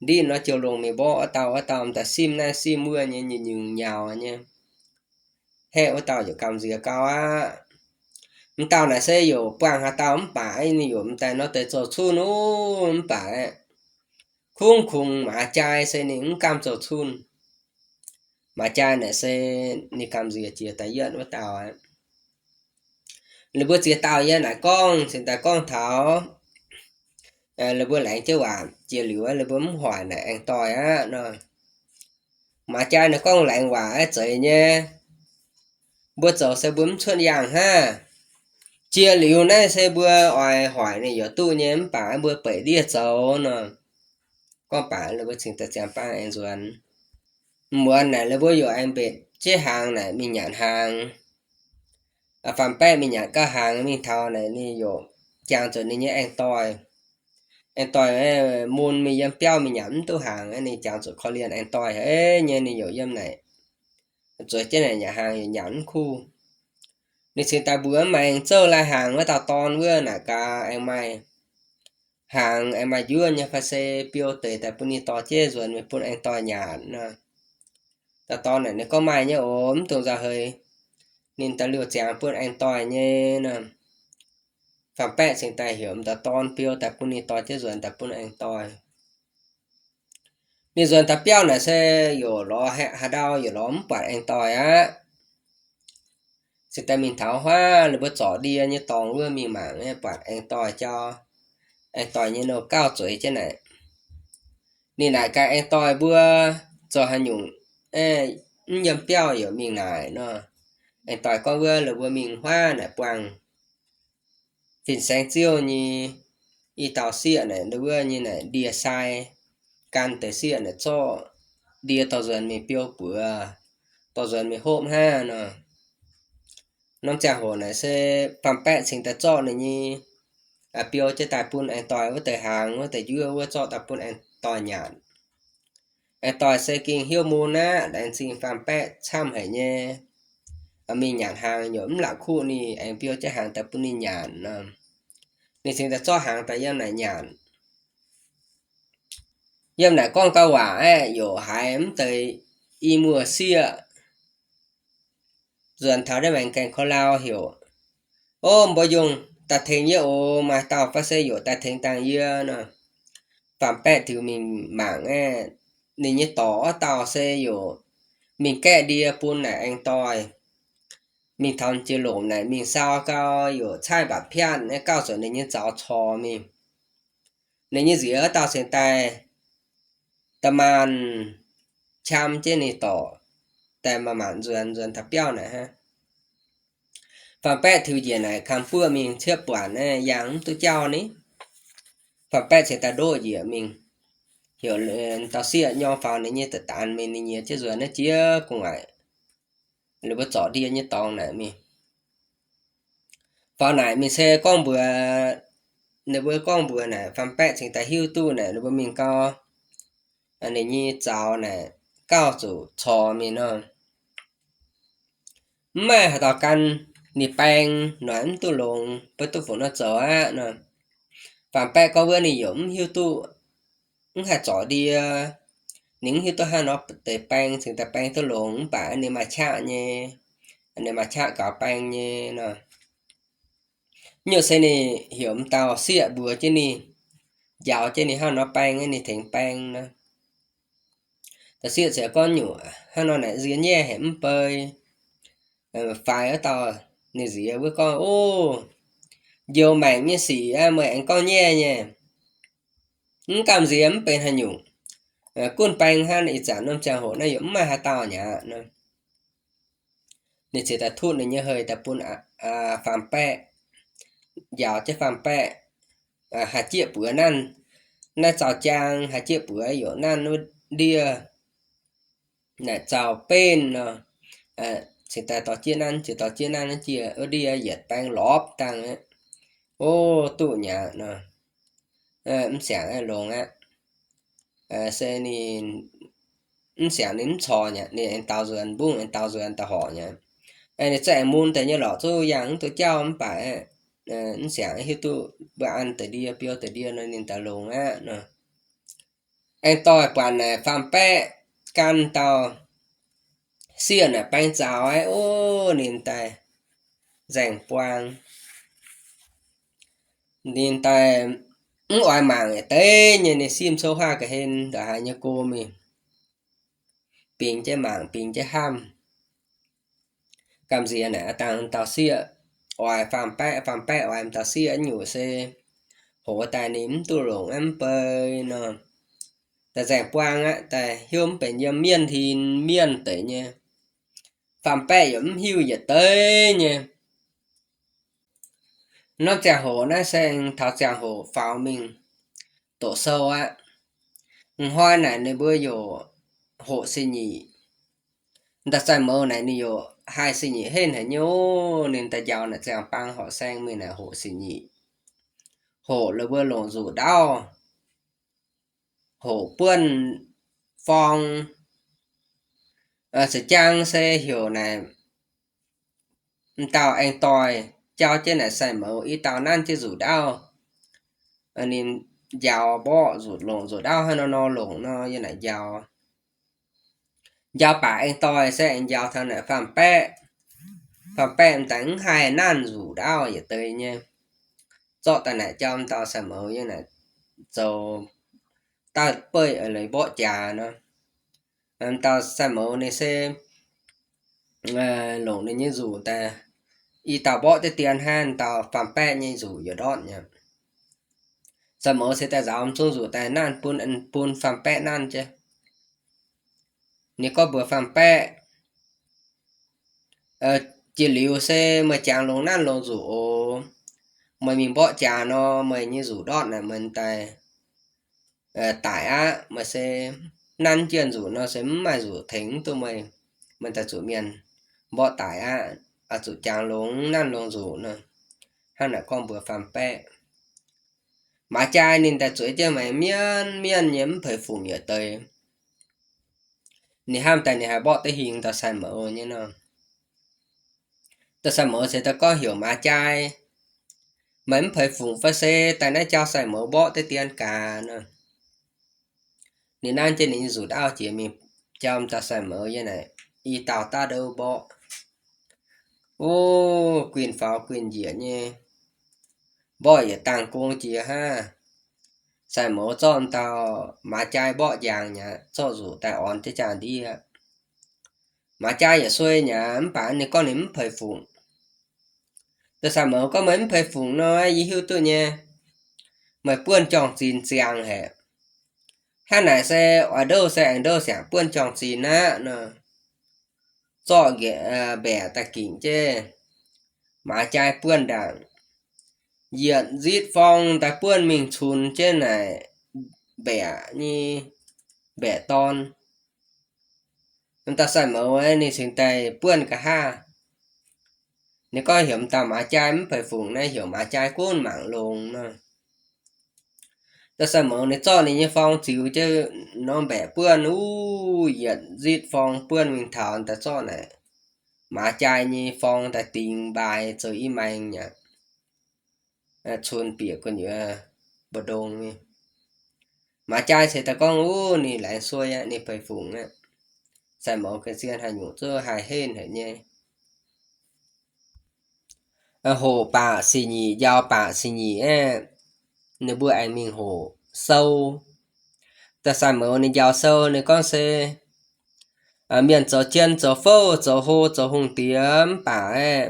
đi nó chiều lùng mì bỏ ở tàu ta sim na sim mưa như nhường nhào nha hệ ở tàuอยู่cầm gì cao á tàu này sẽอยู่quang hà tàu phải niอยู่แต่nó tới chỗ chu nó phải khung khung mà trai sẽ những cam chỗ chun mà trai này sẽ ni cầm gì chia tại yên ở tàu á là bữa chia tàu yên này con xin tại con thảo là bữa lạnh chứ à chia lửa là bữa hoài này ăn tỏi á nó mà trai nó con lạnh hòa á trời nha bữa giờ sẽ bướm xuân giang ha chia liu này sẽ bữa oai hỏi này giờ tu nhém bà bữa bảy đi cháu nè có bà là bữa chính ta chẳng ba anh rồi mua này là bữa giờ anh biết chế hàng này mình nhận hàng phàm bé mình nhận các hàng mình thao này ni giờ chẳng cho nên nhé anh tỏi muôn mình dám béo mình nhắm tu hàng ấy này chẳng cho khó liền anh tỏi ấy như này giờ dám này rồi cái này nhà hàng nhẫn khu nên xin ta bữa mà anh chơi lại hàng với tao ton với là cả anh mày hàng em mà dưa nha phải xe biểu tệ tại bữa nay to chế rồi mình bữa anh to nhà nè tao to này nó có mai nhá ốm tụi ra hơi nên ta lừa chàng bữa anh to nhé nè phạm bẹ xin ta hiểu tao ton biểu tại bữa nay to chế rồi tại bữa anh to nên rồi ta biểu này sẽ có lo hà đau có lo mất anh to á xin ta mình tháo hoa là bữa chó đi như tòng vừa mình mảng ấy bạn anh to cho anh tỏi như nó cao tuổi thế này nên lại cái anh tỏi bữa cho hắn nhung ê nhầm béo ở miền này nó anh tỏi có bữa là bữa miền hoa này quăng phìn sáng chiều như y tàu xịa này nó bữa như này đìa sai can tới xịa này cho đìa tàu dần mình béo bữa tàu dần mình hôm ha nó năm chả hồ này sẽ phạm bẹ chính ta cho này như biểu cho tại bún anh tỏi với tại hàng với tại dưa với cho tại bún anh tỏi nhàn anh tỏi sẽ kinh hiếu môn á anh xin phạm bẹ chăm hay nhé mình nhàn hàng nhóm là khu này anh biểu cho hàng tại bún nhàn nên xin ta cho hàng tại em này nhàn em này con câu quả ấy dụ hai em tới y mùa xưa dần tháo ra bạn cảnh khó lao hiểu ôm bao dùng ta thấy như ô mà tao phát sẽ dụ ta thấy tăng như nè phạm bẹ thì mình mảng ấy nên như tỏ tao sẽ dụ mình kẹ đi bún này anh tỏi mình thằng chơi lộn này mình sao cao dụ chai bạc phiền ấy cao rồi nên như giáo cho mình nên như gì ở tao sẽ tay tao màn chăm trên này tỏ tại mà màn dần dần thập béo này ha phạm bẹ thì gì này khám phua mình chưa quản này dạng tôi cho ní phạm bẹ sẽ ta đôi gì mình hiểu tao xịa nhau vào này như tự tàn mình như chứ rồi nó chia cùng lại là bữa chó đi như tòng này mình vào này mình sẽ con bữa nếu bữa con bữa này phạm bẹ thì ta hưu tu này nếu bữa mình có anh này như cháu này cao chủ chó mình nó mà tao căn nị bang nói tu lùng với tu phụ nó chó á nè phạm bẹ có bữa này giống hưu tu cũng hay chó đi những hưu tu hay nó tới bang thì ta bang tu lùng bà anh này mà chạ nhé anh này mà chạ cả bang nhé nè nhiều xe này hiểu tao xịa bữa chứ nè dạo trên này ha nó bang ấy này thành bang nè ta xịa sẽ có nhủ ha nó lại diễn nhẹ hẻm bơi phải ở tao này gì với con ô nhiều mảnh như xỉ mời anh con nhẹ nhé cảm gì em bên hay nhủ côn bang ha này trả năm trăm hộ này giống mà ha tao nhá này chỉ ta thu này như hơi ta pun phạm bẹ dạo cho phạm bẹ hạt chia bữa năn na chào trang hạt chia bữa ở năn nó đi nè chào bên chỉ ta tỏ chia năn chỉ tỏ chia năn nó chia ở đi dệt bang lóp tăng ấy ô tụ nhà nè sáng ấy luôn á xe ni sáng đến trò nhá nè anh tao rồi anh bung anh tao rồi anh tao hỏi nhá anh chạy môn tại như lọ tôi dạng tôi cho ông phải sáng khi tôi bữa ăn tới đi biểu tới đi nên ta luôn á nè anh tôi quản này phạm pẹ can tàu xiên này bánh cháo ấy ô nên tài rèn quang nên tài ngoài mạng ấy tế như này xiêm số hoa cái hên đã hai như cô mình bình chế mạng bình chế ham cảm gì nè tăng tàu xia ngoài phạm pẹ ngoài tàu xia nhiều xe hộ tài nếm tu lộn em bơi nè ta rèn quang á ta hiếm phải nhầm miên thì miên tới nha phạm pẹ giống hiu giờ tới nha nó chàng hồ nó sẽ thảo chàng hồ pháo mình tổ sâu á hoa này này bữa giờ hộ sinh nhị ta sai mơ này ni yo hai sinh nhị hên hả nhô nên ta giàu là chàng băng họ sang mình là hộ sinh nhị hộ là bữa lộn rủ đau hộ bươn phong sẽ trang sẽ hiểu này tao anh tòi cho trên này sai mơ ý tao nan chứ rủ đau nên giàu bỏ rụt lộn rủ đau hay nó lộn nó như này giàu giàu bà anh tôi sẽ anh giàu thằng này phạm pẹ đánh hai nan rủ đau vậy tới nha cho ta này cho tao sẽ mở như này rồi tao bơi ở lấy bỏ trà nó tao sẽ mở này sẽ lộn này như rủ ta y tao bỏ tới tiền han tao phạm pẹ như rủ giờ đó nha sẽ mở sẽ ta giáo xuống rủ ta nan pun phạm pẹ nan chứ nếu có bữa phạm pẹ chỉ liệu xe mà chàng lồng nan lồng rủ mà mình bỏ trà nó mà như rủ đọt này mình tài tải á mà xe năn chuyện rủ nó sẽ mà rủ thính tụi mình ta rủ miền bỏ tải á rủ chàng lồng nan lồng rủ nữa hay là con vừa phàm pe mà trai nên ta chửi cho mày miên miên nhém phải phủ nhựa tơi nè ham tài nè hai bỏ tới hình ta xài mở như nào ta xài mở sẽ ta có hiểu mà trai mấy phải phụng phải xe tại nó cho xài mở bỏ tới tiền cả nữa nên anh trên này rủ đau chỉ mình cho ta xài mở như này y tàu ta đâu bỏ ô quyền pháo quyền dĩa nhé bỏ giờ tăng công chỉ ha xài mở cho tao mà trai bỏ vàng nhá cho rủ tại on tới chàng đi mà trai giờ xuôi nhá bạn này con nếm phải phụng tôi xài mở có mấy phải phụng nó gì hưu tôi nha mày buôn tròn xin xiang hả hai này sẽ ở đâu sẽ buôn tròn xin á nè cho ghẻ bẻ ta kính chứ mà trai buôn đảng diện giết phong ta buôn mình chùn trên này bẻ như bẻ ton chúng ta xài mở ấy này xin tay buôn cả ha nếu có hiểu ta mà trai mới phải phụng này hiểu mà trai cuốn mạng lùng nè ta xài mở này cho này như phong chịu chứ nó bẻ buôn diện giết phong buôn mình thảo ta cho này mà trai như phong ta tìm bài rồi im anh nhỉ chôn bịa con nhớ bờ đông mà trai sẽ ta con này lại xuôi á này phải phụng á xài mẫu cái xiên hai nhủ cho hai hên hả nhé hồ bà xì nhì giao bà xì nhì á nếu bữa anh mình hồ sâu ta xài mẫu này giao sâu này con sẽ miền chỗ chiên chỗ phô chỗ hồ chỗ hùng tiếm bà á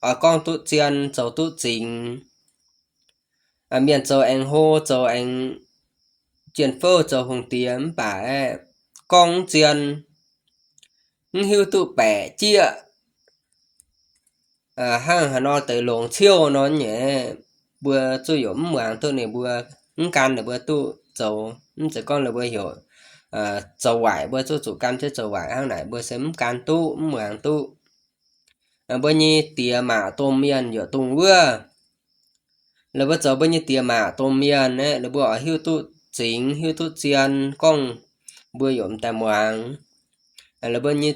ở con tụ chiên chỗ tụ chính miền chỗ anh hồ chỗ anh chiên phô chỗ hùng tiếm bà á con chiên hưu tụ bẻ chia hang hà nó tới lồng chiêu nó nhẹ bữa chú yếu mảng tôi này bữa can là bữa tu dầu chỉ con là bữa hiểu dầu vải bữa chú chủ can chứ dầu vải hang này bữa sớm can tu mảng tu bữa như tía mà tôm miên giữa tung bữa là bữa giờ bữa như tía mà tôm miên ấy là bữa hưu tu chính hưu tu chiên con bữa yếu tại mảng là bữa như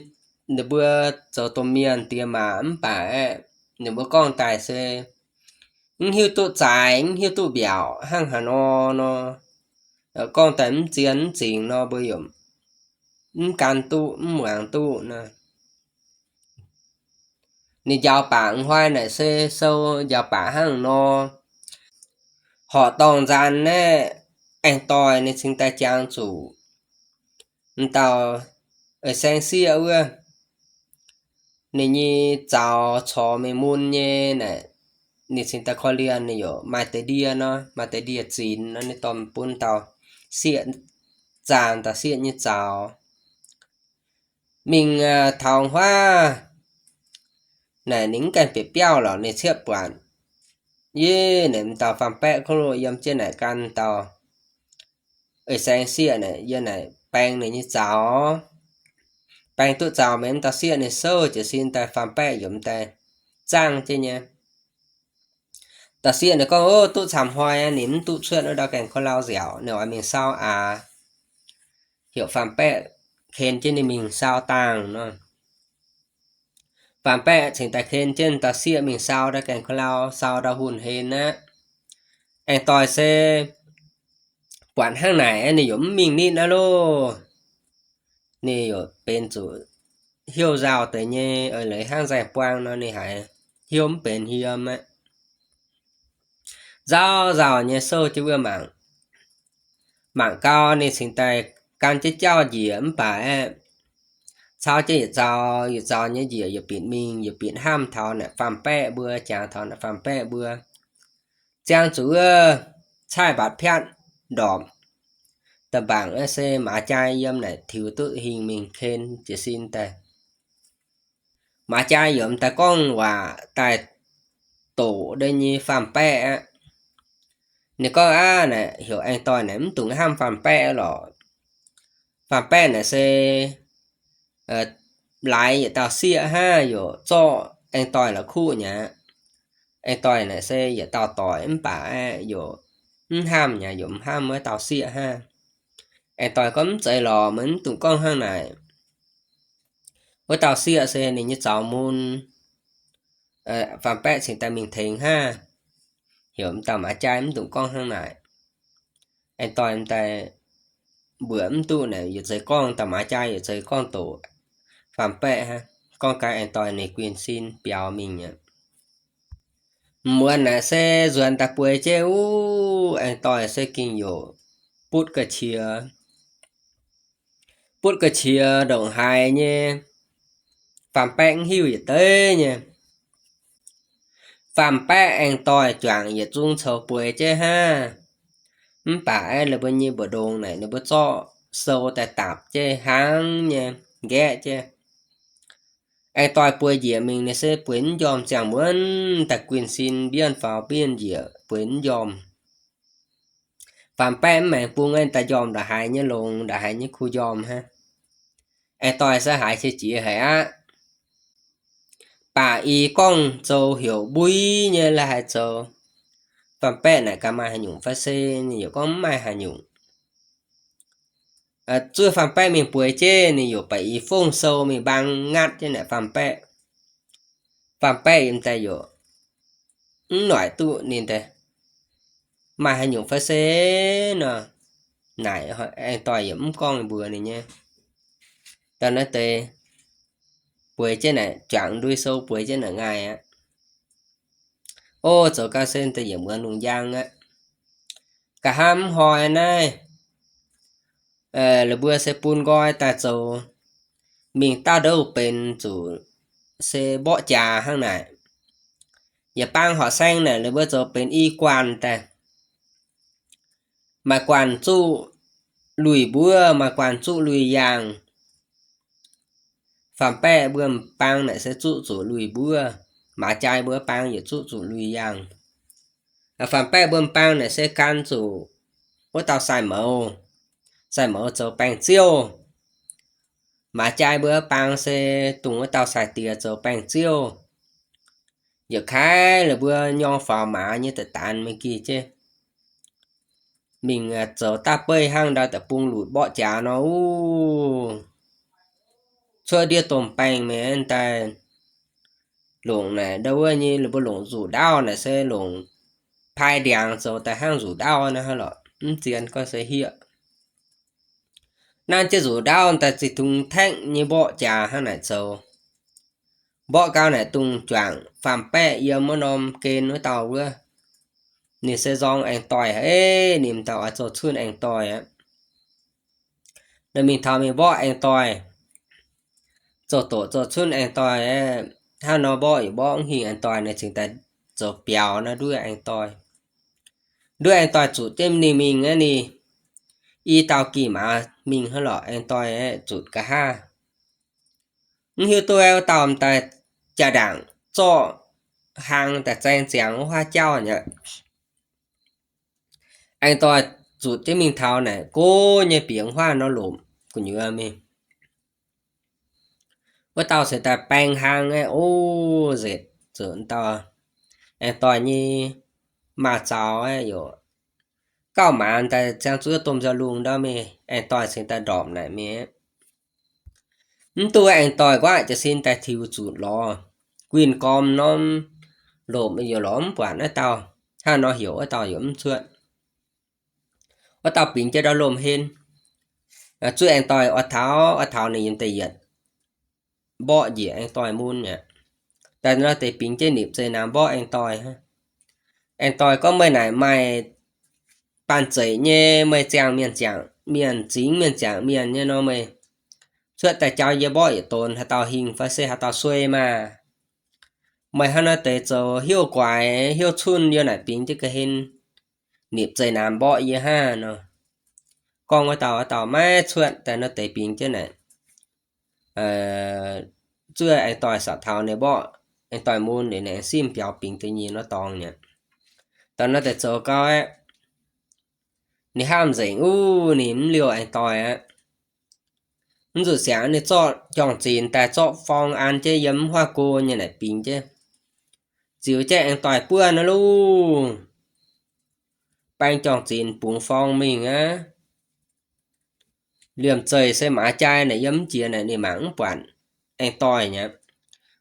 nếu bữa giờ tôm miên tía mà bà nếu bữa con tài xe hiu tụ trái hiu tụ biểu hang hà nó con tấm chiến chính nó bây giờ can tu mường tu nè nì giáo bản hoài này xe sâu giáo bản hàng nó họ tòng gian nè anh tòi nè xin ta trang chủ tao ở sang xia ưa nè như chào cho mày muốn nhé nè nè xin ta coi liền nè yo mà tới dia chín nó nè tòm bún tao xịn dàn ta xịn như chào mình thòng hoa nè nín cái bị béo là nè xếp quản ye nè tao phạm bẹ không rồi yếm trên này can tao ở sang xia này giờ này bang này như cháo bang tụ cháo mấy tao xia này sơ chỉ xin ta phạm bẹ yếm ta trang chứ nha tao xia này con ô tụ chạm hoài nín tụ chuyện ở đâu cảnh con lao dẻo nếu anh mình sao hiểu phạm bẹ khen trên này mình sao tàng nó phạm bẹ chính ta khen trên tao xia mình sao đã cảnh con lao sao đã hùn hên á anh tòi xe quản hàng này này giống mình đi nữa lô nè ở bên chủ hiếu rào tới nhé ở lấy hàng giải quang nó nè hãy hiếm bên hiếm á rào rào nhé sâu chứ vừa mạng cao nè sinh tay can chế cho diễm bà sao chứ rào nhé gì ở biển mình ở biển ham thọ nè phàm bẹ bữa chàng thọ nè phàm bẹ bữa chàng chủ chai bát phian đỏ tập bảng xe mã chai yếm này thiếu tự hình mình khen chỉ xin ta mã chai yếm ta con và tài tổ đây như phàm bẹ nếu có này hiểu anh tôi này tụng ham phàm bẹ rồi phàm bẹ này xe lại tao xịa ha rồi cho anh tôi là khu nhá anh tôi này xe giờ tao tỏi em bà rồi ham nhà dùng ham mới tao xịa ha anh tôi có chạy lò mình tụng con hàng này với tao xịa xe này như cháu môn phàm bẹ xin ta mình thỉnh ha hiểu tao mà trai em tụng con hàng này anh tôi em ta bữa em tu này giờ chơi con tao mà trai giờ chơi con tổ phàm bẹ ha con cái anh tôi này quyền xin biểu mình nhá muốn là xe duyên ta bùi chế anh tôi sẽ kinh dụ bút cái chia đồng hai nhé phàm bẹ hiu vậy tới nhé phàm bẹ anh tôi chọn giờ trung sầu bùi chế ha bà là bao nhiêu bữa đồ này nó bữa cho sâu tại tạp chế háng nha ghé chứ anh tôi bùi dĩa mình này sẽ quyến dòm chẳng muốn ta quyền xin biên vào biên dĩa quyến dòm phàm bẹ mà buông anh ta dòm đã hại như lồn đã hại như khu dòm ha anh tôi sẽ hại sẽ chỉ hả bà y con châu hiểu bùi như là hại châu phàm bẹ này cả mai nhung phải xe nhiều con mai hà nhung chưa phàm bẹ mình bùi chê nhiều bảy phong sâu mình băng ngắt chứ này phàm bẹ em ta yo nói tụ nên thế mai hà nhung phải xe nè này anh tỏi yếm con bữa này nha tao nói tê bùi chê này chẳng đuôi sâu bùi chê này ngay á ô chỗ ca sen ta yếm gần luôn giang á cả ham hỏi này là bữa sẽ pun gọi ta chỗ mình ta đâu bên chủ sẽ bỏ trà hàng này giờ bang họ xanh này là bữa chỗ bên y quan ta mà quan chu lùi bữa mà quan chu lùi giang phàm bẹ bữa bang này sẽ chủ lùi bữa mà trai bữa bang giờ chủ lùi giang phàm bẹ bữa bang này sẽ can chủ với tao xài mẫu chỗ bang chiêu mà trai bữa bang sẽ tùng với tao xài tìa chỗ bang chiêu giờ khai là bữa nho phò mã như tự tàn mấy kia chứ mình chỗ ta bơi hang đó tập bung lụi bỏ trả nó chơi đi tôm bang mấy anh ta lồng này đâu như là bữa lồng rủ đau này sẽ lồng phai đèn chỗ tại hang rủ đau này hay là tiền con sẽ hiện nan chứ rủ đau ta chỉ tung thanh như bộ trà hay này sầu bộ cao này tung choạng phàm pẹ yêu món nôm kên với tàu nữa nì sẽ dòng anh tỏi ấy niềm tàu ở chỗ xuân anh tỏi á nên mình thao mình bộ anh tỏi chỗ tổ chỗ xuân anh tỏi ấy ha nó bộ hình anh tỏi này chính ta chỗ béo nó đuôi anh tỏi chủ thêm nì mình ấy nì y tao kỳ mà mình hơi lọ anh tỏi ấy chủ cả ha như tôi tao tại trà đảng cho hàng tại trang giảng hoa châu nhỉ anh tỏi chủ thêm mình thao này cô như biển hoa nó lụm của như mình với tao sẽ tại bang hàng ấy ô dệt chuẩn tao anh tỏi như mà cháu ấy rồi cao mà anh ta trang chúa tôm ra luôn đó mẹ anh tỏi sẽ ta đọm này mẹ tôi anh tỏi quáจะxin ta thiếu chút lo quyền com nó lộm bây giờ lõm quản ở tao ha nó hiểu ở tao hiểu chuyện ở tao bình cho đó lộm hen chú anh tỏi ở tháo này nhìn tây bỏ gì anh tỏi muôn nhỉ tại nó tây bình chơi niệm chơi nam bỏ anh tỏi ha anh tỏi có mấy này mày bàn giấy nhé mày miền chính miền nhé nó mày chuyện tại cháu giờ bỏ tồn hay tao hình phải xe hay tao xuôi mà mày hắn nó tới cho hiệu quả hiệu chun như này bình chứ cái hình niệm chơi nam bỏ gì ha nó con ở tao mai chuyện tại nó tới bình chứ này chưa anh tỏi sợ thảo này bỏ anh tỏi môn để này sim biểu bình tự nhiên nó tòng nhỉ tao nó tới cho cao ấy nè ham dậy niệm liều anh tỏi á rồi sáng này cho chọn tiền tại cho phong ăn chơi yếm hoa cô như này bình chứ chiều chạy anh tỏi bữa nó luôn bang chọn tiền bùng phong mình á liềm trời xe mã chai này yếm chia này để mảng quản anh tỏi nhá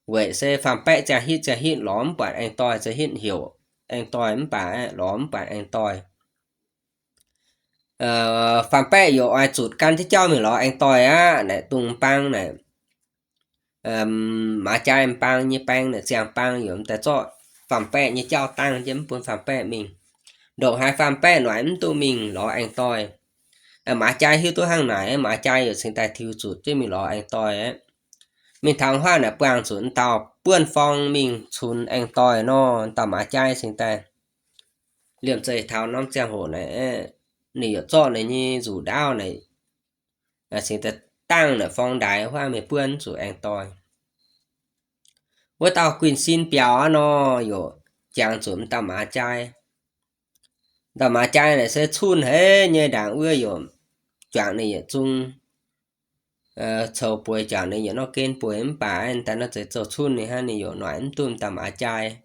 vậy xe phạm bẹ chả hít lõm quản anh tỏi sẽ hiện hiểu anh tỏi bà lõm quản anh tỏi phạm bẹ有ai chuột can thế cho mình lo anh tỏi á này tung băng này mã chai em băng như băng này xem băng giống tại cho phạm bẹ như trao tăng chấm bốn phạm bẹ mình độ hai phạm bẹ nói em tụi mình lo anh tỏi mã chai hiếu tôi hàng này mã chai ở sinh tài thiếu chuột chứ mình lo anh tỏi ấy mình thằng hoa là quang chuẩn tàu bươn phong mình chuẩn anh tỏi nó tàu mã chai sinh tài liệm trời thảo năm trang hồ này nỉ cho này như rủ đao này là sinh tài tăng là phong đài hoa mình bươn chủ anh tỏi với tàu quyền xin béo nó有trang chuẩn tàu mã chai này sẽ chun hết như đảng ưa rồi chọn này chung sầu bùi chọn này nó kén bùi em bà anh ta nó sẽ sầu chun này ha này rồi nói em tùm tầm á chai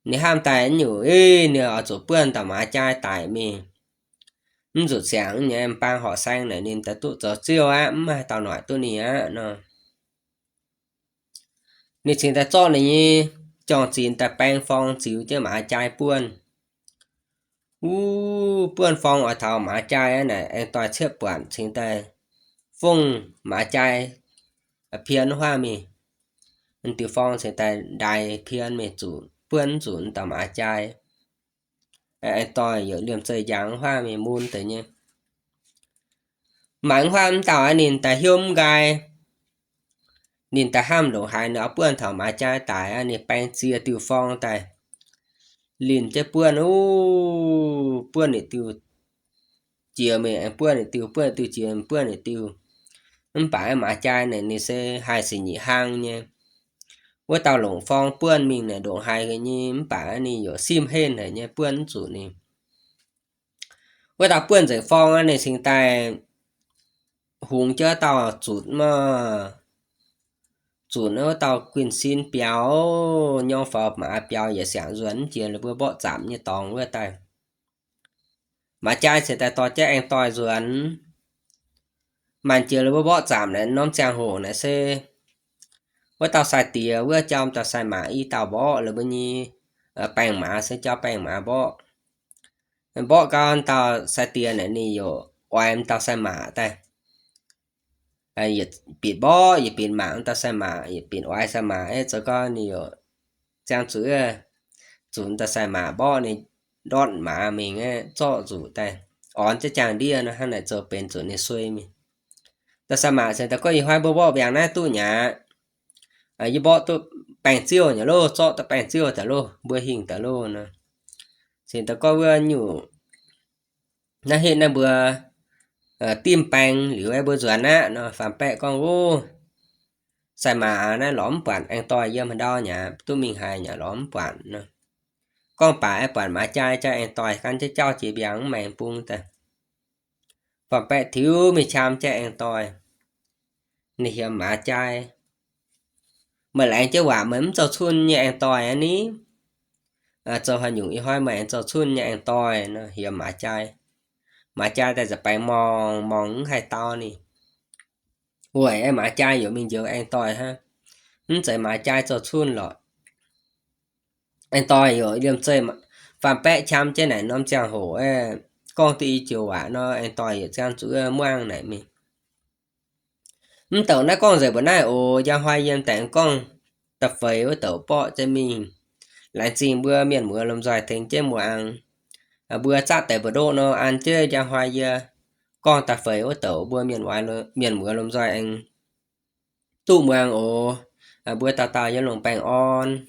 này ham tài anh nhiều ê này ở chỗ bươn tầm á chai tại mình rụt sáng nhà em bang họ xanh này nên ta tụ giờ chiều á mà tao nói tôi này á nó nên chính ta cho này như chọn xin ta bang phong xíu chứ mà chai buôn buôn phong ở thảo mà chai á này anh toàn xếp quản chính ta phong mà chai phiên hoa mi anh tiêu phong sẽ tại đài phiên mi chủ buôn chủ tao mà chai anh toàn ở điểm chơi giáng hoa mi muôn tới nhé mảng hoa tao anh nhìn tại hiôm gai nhìn tại ham đồ hai nữa buôn thảo mà chai tại anh nhìn bang chia tiêu phong tại liền cho buôn buôn để tiêu chia mẹ buôn để tiêu chia buôn để tiêu anh phải mà chai này nên sẽ hai sự nhị hang nha với tao lồng phong buôn mình này độ hai cái như anh phải này có sim hên này nha buôn chủ này với tao buôn giải phong này sinh tài hùng cho tao chủ mà chủ nó tao quyền xin béo nhau phật mà béo giờ sáng dẫn chia là bữa bỏ giảm như tòng với tay mà chai sẽ tại to chắc anh to dẫn màn chia là bữa bỏ giảm này nó trang hồ này sẽ với tao xài tìa với trong tao xài mã y tao bỏ là bên như bèn mã sẽ cho bèn mã bỏ con tao xài tìa này nhiều em tao sai mã tay giờ biển bó giờ biển mạng tao sai mã giờ biển oai sai mã ấy cho con nhiều trang chữ chúng ta sai mã bó này đón mã mình ấy cho rủ tay ón cho chàng đi nó hay là cho bên chỗ này xuôi mình ta sai mã sẽ ta có gì hoài bó bó bèn này tu nhà như bó tu bèn chiêu nhá lô cho ta bèn chiêu ta lô bữa hình ta lô nè thì ta có vừa nhủ nó hiện là bữa tim bèn liu ai bữa ruột á nó phạm bẹ con vô sai mà nó lõm quản anh toi giờ mình đo nhà tụi mình hài nhà lõm quản nè con phải quản mà trai cho anh toi căn cho cho chị biếng mèn buông ta phạm bẹ thiếu mình chăm cho anh toi này hiểm mà trai mà lại chứ quả mắm cho xuân nhà anh toi anh ní cho hai nhung y hoa mà anh cho xuân nhà anh toi nó hiểm mà trai ta sẽ phải mòn mòn hai to nè ui em mà trai giờ mình giờ anh toi ha chạy mà trai cho xuân rồi anh toi rồi điểm chơi mà phạm bẹ chăm trên này nó chẳng hổ con thì chiều quả nó anh toi ở trang chữ muang này mình tàu nó con rồi bữa nay ồ ra hoa yên tạng con tập về với tàu bọ cho mình lại xin bữa miền mưa làm dài thành trên mùa ăn bữa sát tại bữa đô nó ăn chơi ra hoa yên con tập về với tàu bữa miền mưa làm dài anh tu mùa ăn ồ bữa tàu tàu với lòng bèn on